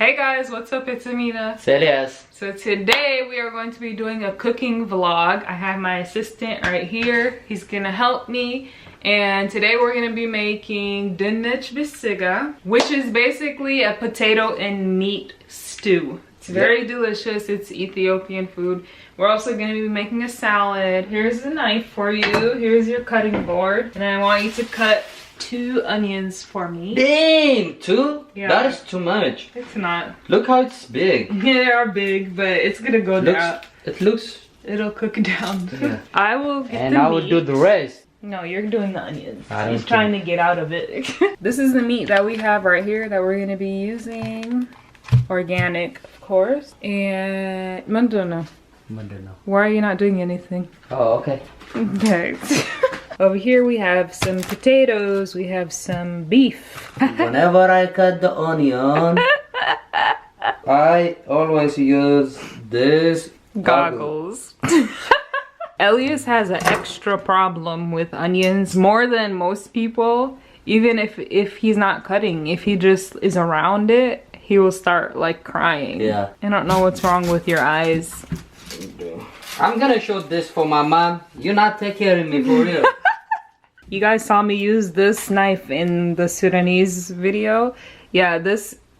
Hey guys, what's up? It's Amena. It's Elias. So today we are going to be doing a cooking vlog. I have my assistant right here. He's gonna help me. And today we're gonna be making dinniç bisiga, which is basically a potato and meat stew. It's very delicious. It's Ethiopian food. We're also gonna be making a salad. Here's the knife for you. Here's your cutting board. And I want you to cut 2 onions for me. Damn, 2? Yeah. That is too much. It's not. Look how it's big. Yeah, they are big, but it's gonna go down. It'll cook down. Yeah. I will get and the I will meat. do the rest. No, you're doing the onions. He's trying to get out of it. This is the meat that we have right here that we're gonna be using. Organic, of course. And Mandona. Why are you not doing anything? Oh, okay. Okay. Over here we have some potatoes, we have some beef. Whenever I cut the onion, I always use this goggles. Elias has an extra problem with onions, more than most people. Even if he's not cutting, if he just is around it, he will start like crying. Yeah. I don't know what's wrong with your eyes. I'm gonna show this for my mom. You're not taking care of me for real. You guys saw me use this knife in the Sudanese video. Yeah,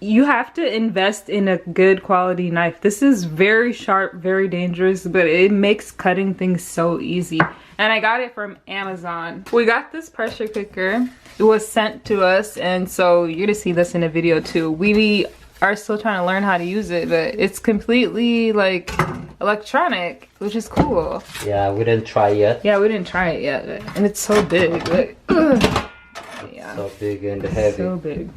you have to invest in a good quality knife. This is very sharp, very dangerous, but it makes cutting things so easy. And I got it from Amazon. We got this pressure cooker. It was sent to us, and so you're gonna see this in a video too. We are still trying to learn how to use it, but it's completely like electronic, which is cool. Yeah, we didn't try yet. Yeah, we didn't try it yet, and it's so big. Like, yeah, so big and heavy. So big.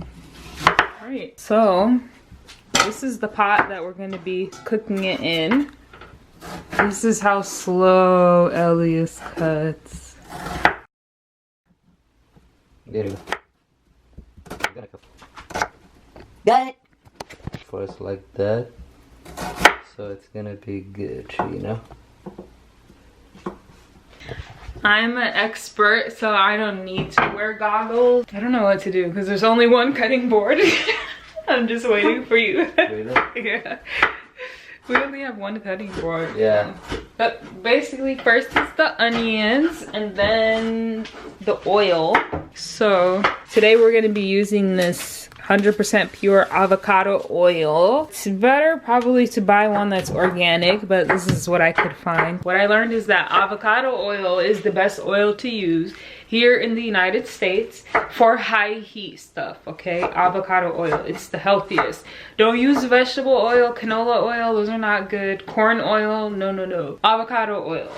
All right, so this is the pot that we're gonna be cooking it in. This is how slow Elias cuts. There you go. Got it. First like that, so it's gonna be good, you know. I'm an expert, so I don't need to wear goggles. I don't know what to do because there's only one cutting board. I'm just waiting for you. Really? Yeah. We only have one cutting board. Yeah. But basically, first is the onions and then the oil. So today we're gonna be using this 100% pure avocado oil. It's better probably to buy one that's organic, but this is what I could find. What I learned is that avocado oil is the best oil to use here in the United States for high heat stuff, okay? Avocado oil, it's the healthiest. Don't use vegetable oil, canola oil, those are not good. Corn oil, no, no, no. Avocado oil.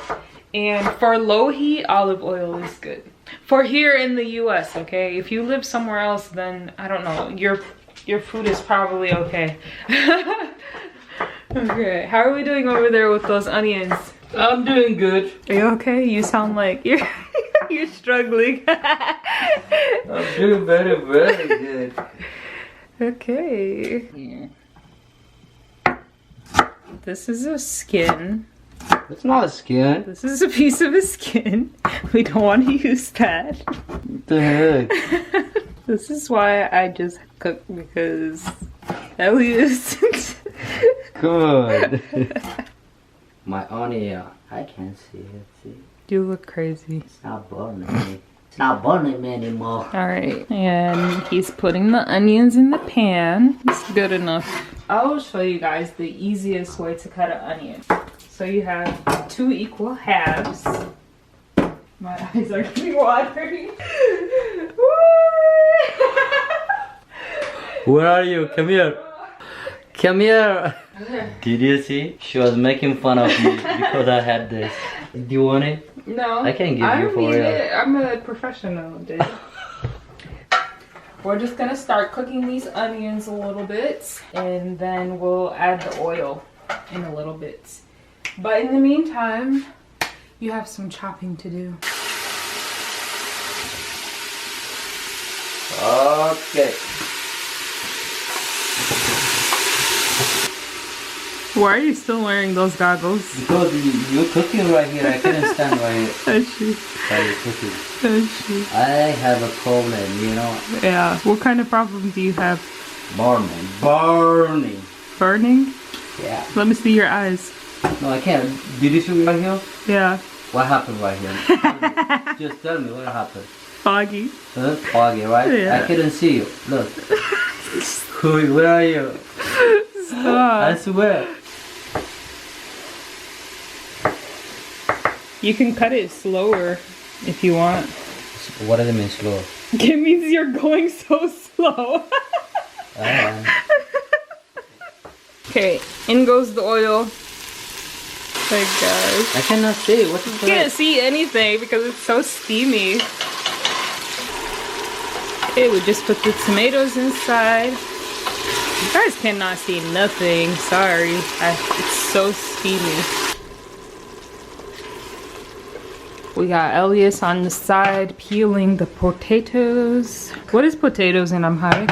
And for low heat, olive oil is good. For here in the US, okay? If you live somewhere else, then I don't know, your food is probably okay. Okay, how are we doing over there with those onions? I'm doing good. Are you okay? You sound like you're struggling. I'm doing very, very good. Okay. Yeah. This is a skin. It's not a skin. This is a piece of a skin. We don't want to use that. What the heck? This is why I just cook, because Elias. Good. My onion. I can't see it. See? You look crazy. It's not burning me. It's not burning me anymore. Alright, and he's putting the onions in the pan. It's good enough. I will show you guys the easiest way to cut an onion. So you have 2 equal halves. My eyes are getting watery. Where are you? Come here. Come here. Did you see? She was making fun of me because I had this. Do you want it? No. I can give you for it. I'm a professional, dude. We're just gonna start cooking these onions a little bit, and then we'll add the oil in a little bit. But in the meantime, you have some chopping to do. Okay. Why are you still wearing those goggles? Because you're cooking right here. I couldn't stand right here. That's true. While you're cooking. That's true. I have a problem, you know. Yeah. What kind of problem do you have? Burning. Burning. Burning? Yeah. Let me see your eyes. No, I can't. Did you see me right here? Yeah. What happened right here? Just tell me what happened. Foggy. Foggy, right? Yeah. I couldn't see you. Look. Where are you? Stop. I swear. You can cut it slower if you want. What does it mean slow? It means you're going so slow. Okay, in goes the oil. My gosh. I cannot see. What is You can't see anything because it's so steamy. Okay, we just put the tomatoes inside. You guys cannot see nothing. Sorry. It's so steamy. We got Elias on the side peeling the potatoes. What is potatoes in Amharic?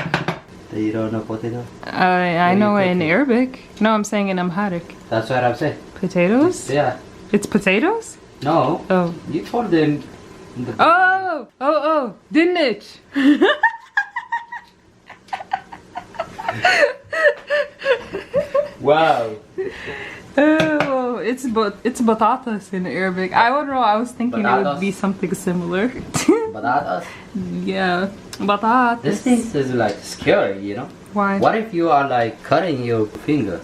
You don't know potato? I know it in Arabic. No, I'm saying in Amharic. That's what I'm saying. Potatoes? Yeah. It's potatoes? No. Oh. You told them. Oh, didn't it? Wow. Oh, it's batatas in Arabic. I don't know. I was thinking it would be something similar. Batatas? Yeah, batatas. This thing is like scary, you know? Why? What if you are like cutting your finger?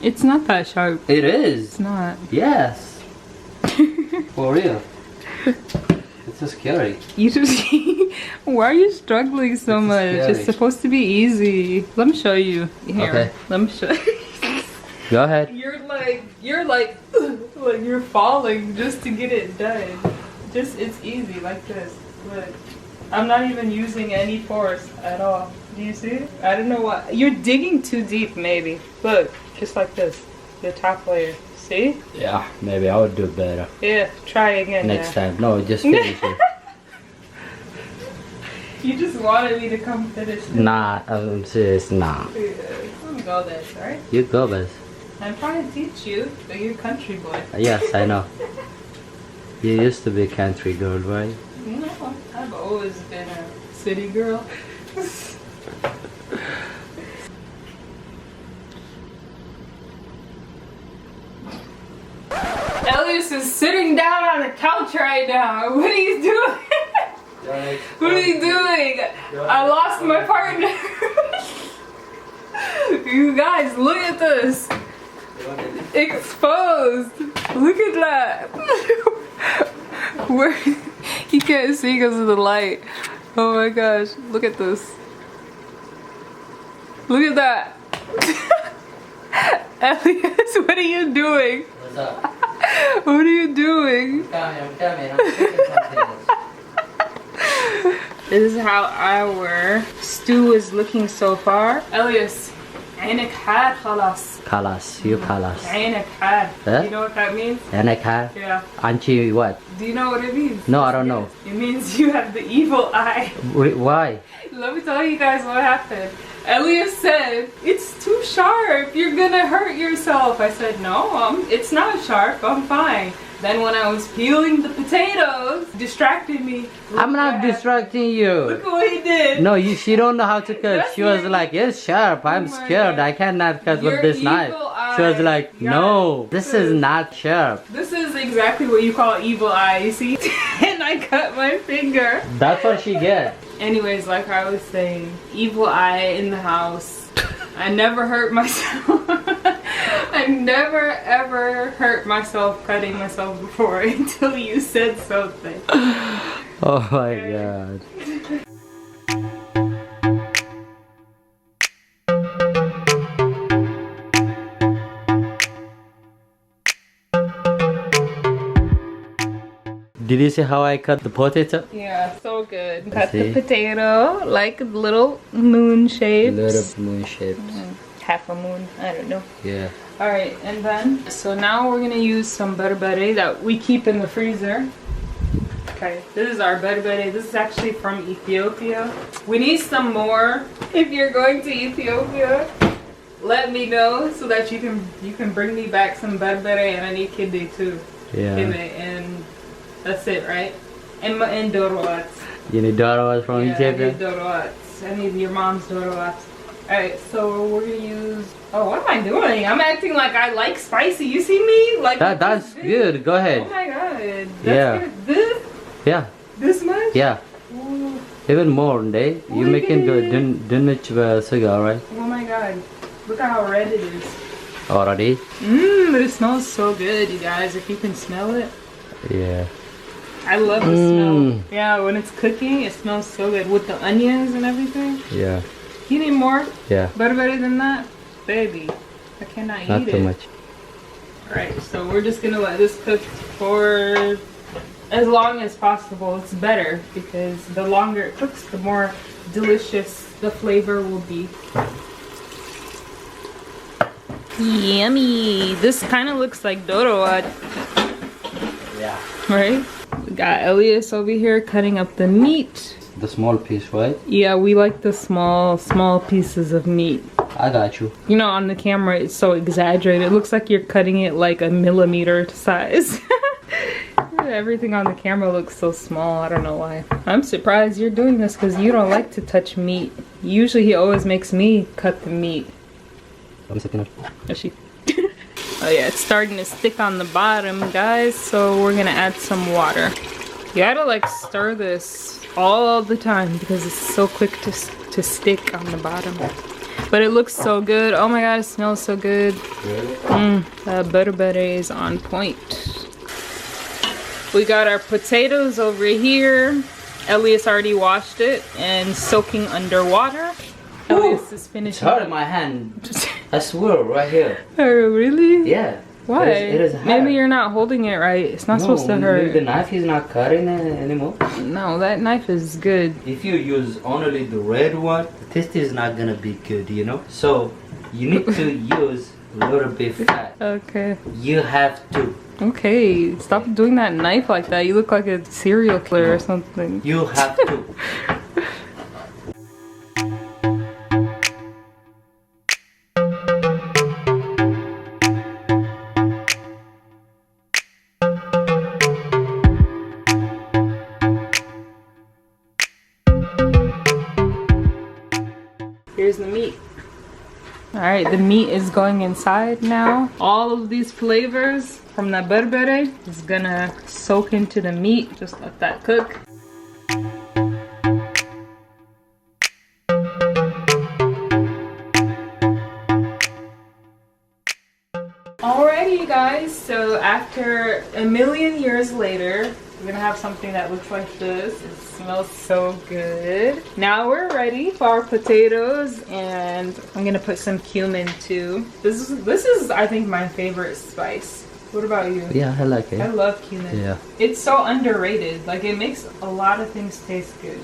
It's not that sharp. It is. It's not. Yes. For real. It's so scary. You just why are you struggling so much? Scary. It's supposed to be easy. Let me show you. Here. Okay. Let me show you. Go ahead. You're like you're falling just to get it done. It's easy like this. Look. I'm not even using any force at all. Do you see? I don't know what. You're digging too deep maybe. Look, just like this. The top layer. See? Yeah, maybe I would do better. Yeah, try again. Next time. No, just finish it. You just wanted me to come finish it. Nah, I'm serious. Nah. Yeah, I'm go there, alright? You go, best. I'm trying to teach you, but you're a country boy. Yes, I know. You used to be a country girl, right? No, I've always been a city girl. Elias is sitting down on the couch right now. What are you doing? What are you doing? I lost my partner. You guys, look at this. Exposed. Look at that. Where you can't see because of the light. Oh my gosh, look at this. Look at that. Elias, what are you doing? What's up? What are you doing? I'm coming. I'm taking something. This is how our stew is looking so far. Elias, عينك حار خلاص. Kalas, you kalas. عينك حار. Huh? You know what that means? Anaka? Yeah. Anchi what? Do you know what it means? No, I don't know. It means you have the evil eye. Why? Let me tell you guys what happened. Elias said, it's too sharp. You're gonna hurt yourself. I said, no, it's not sharp. I'm fine. Then when I was peeling the potatoes, distracted me. I'm not distracting you. Look what he did. No, she don't know how to cut. That's She was your- like, it's sharp. I'm Oh my scared. God. I cannot cut Your with this knife. evil She was eye. like, Guys, no, this is not sharp. This is exactly what you call evil eye, you see? And I cut my finger. That's what she get. Anyways, like I was saying, evil eye in the house. I never hurt myself. I never ever hurt myself cutting myself before until you said something. Oh my god. Did you see how I cut the potato? Yeah, so good. Cut See? the potato like little moon shapes. Little moon shapes. Half a moon, I don't know. Yeah. Alright, and then, so now we're gonna use some berbere that we keep in the freezer. Okay, this is our berbere. This is actually from Ethiopia. We need some more. If you're going to Ethiopia, let me know so that you can bring me back some berbere, and I need kidney too. Yeah. Kidney, and that's it, right? And dorowat. You need Dora from Yeah, I Ethiopia? need dorowat. I need your mom's dorowat. Alright, so we're gonna use. Oh, what am I doing? I'm acting like I like spicy. You see me? Like that's good. Go ahead. Oh my god. Yeah. Good. This? Yeah. This much? Yeah. Ooh. Even more, day. You making good. Didn't cigar, right? Oh my god. Look at how red it is. Already? But it smells so good, you guys. If you can smell it. Yeah. I love the smell. Yeah, when it's cooking, it smells so good with the onions and everything. Yeah. You need more? Yeah. Better than that? Baby, I cannot eat it. Not too much. Alright, so we're just gonna let this cook for as long as possible. It's better because the longer it cooks, the more delicious the flavor will be. Yummy! This kind of looks like dodo. Yeah. Right? We got Elias over here cutting up the meat. The small piece, right? Yeah, we like the small pieces of meat. I got you. You know, on the camera, it's so exaggerated. It looks like you're cutting it like a millimeter size. Everything on the camera looks so small. I don't know why. I'm surprised you're doing this because you don't like to touch meat. Usually he always makes me cut the meat. Oh, she. Oh yeah, it's starting to stick on the bottom, guys. So we're gonna add some water. You gotta like stir this all the time because it's so quick to stick on the bottom. But it looks so good. Oh my god, it smells so good. The butter is on point. We got our potatoes over here. Elias already washed it and soaking underwater. Elias is finishing. It's hard in my hand. I swear, right here. Oh, really? Yeah. Why? It is hard. Maybe you're not holding it right. It's not supposed to hurt. The knife is not cutting it anymore. No, that knife is good. If you use only the red one, the taste is not gonna be good, you know? So, you need to use a little bit fat. Okay. You have to. Okay, stop doing that knife like that. You look like a serial killer or something. You have to. Here's the meat. Alright, the meat is going inside now. All of these flavors from the berbere is gonna soak into the meat. Just let that cook. Alrighty, you guys, so after a million years later, we're gonna have something that looks like this. It smells so good. Now we're ready for our potatoes, and I'm gonna put some cumin too. This is I think my favorite spice. What about you? Yeah, I like it. I love cumin. Yeah. It's so underrated. Like, it makes a lot of things taste good.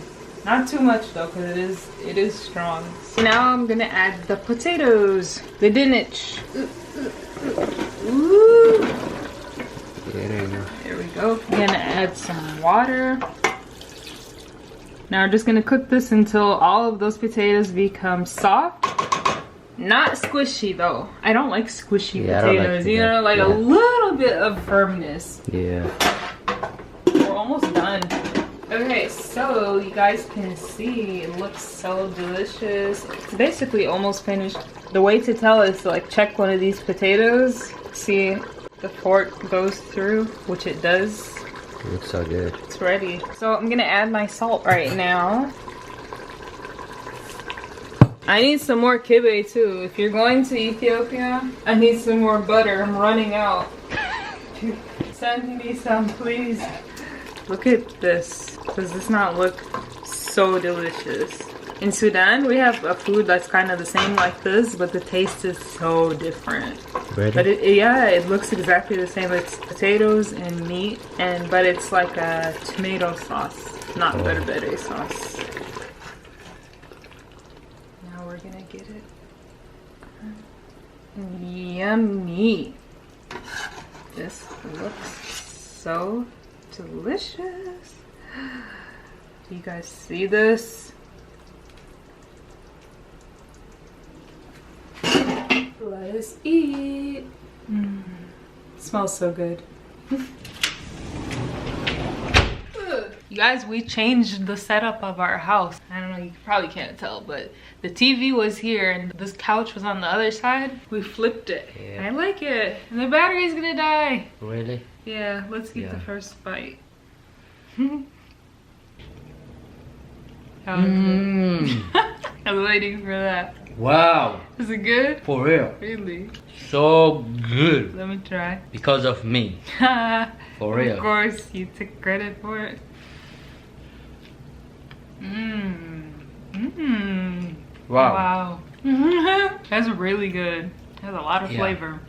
Not too much though, because it is strong. So now I'm gonna add the potatoes. The dinich. Ooh. There we go. I'm gonna add some water. Now we're just gonna cook this until all of those potatoes become soft. Not squishy though. I don't like squishy potatoes. You know, like a little bit of firmness. Yeah. We're almost done. Okay, so you guys can see it looks so delicious. It's basically almost finished. The way to tell is to like check one of these potatoes. See the fork goes through, which it does. It looks so good. It's ready. So I'm gonna add my salt right now. I need some more kibe too. If you're going to Ethiopia, I need some more butter. I'm running out. Send me some, please. Look at this. Does this not look so delicious? In Sudan, we have a food that's kind of the same like this, but the taste is so different. Really? But it looks exactly the same. It's potatoes and meat, but it's like a tomato sauce, not berbere sauce. Now we're gonna get it. Yummy. This looks so delicious. Do you guys see this? Let us eat. Smells so good. You You guys, we changed the setup of our house. I don't know, you probably can't tell, but the TV was here and this couch was on the other side. We flipped it. Yeah. I like it. And the battery's gonna die. Really? Yeah, let's get the first bite. How is it? I was waiting for that. Wow. Is it good? For real. Really? So good. Let me try. Because of me. For real. Of course, you took credit for it. Wow. Wow. That's really good. It has a lot of flavor.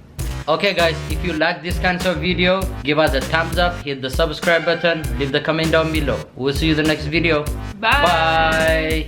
Okay guys, if you like this kind of video, give us a thumbs up, hit the subscribe button, leave the comment down below. We'll see you in the next video. Bye. Bye.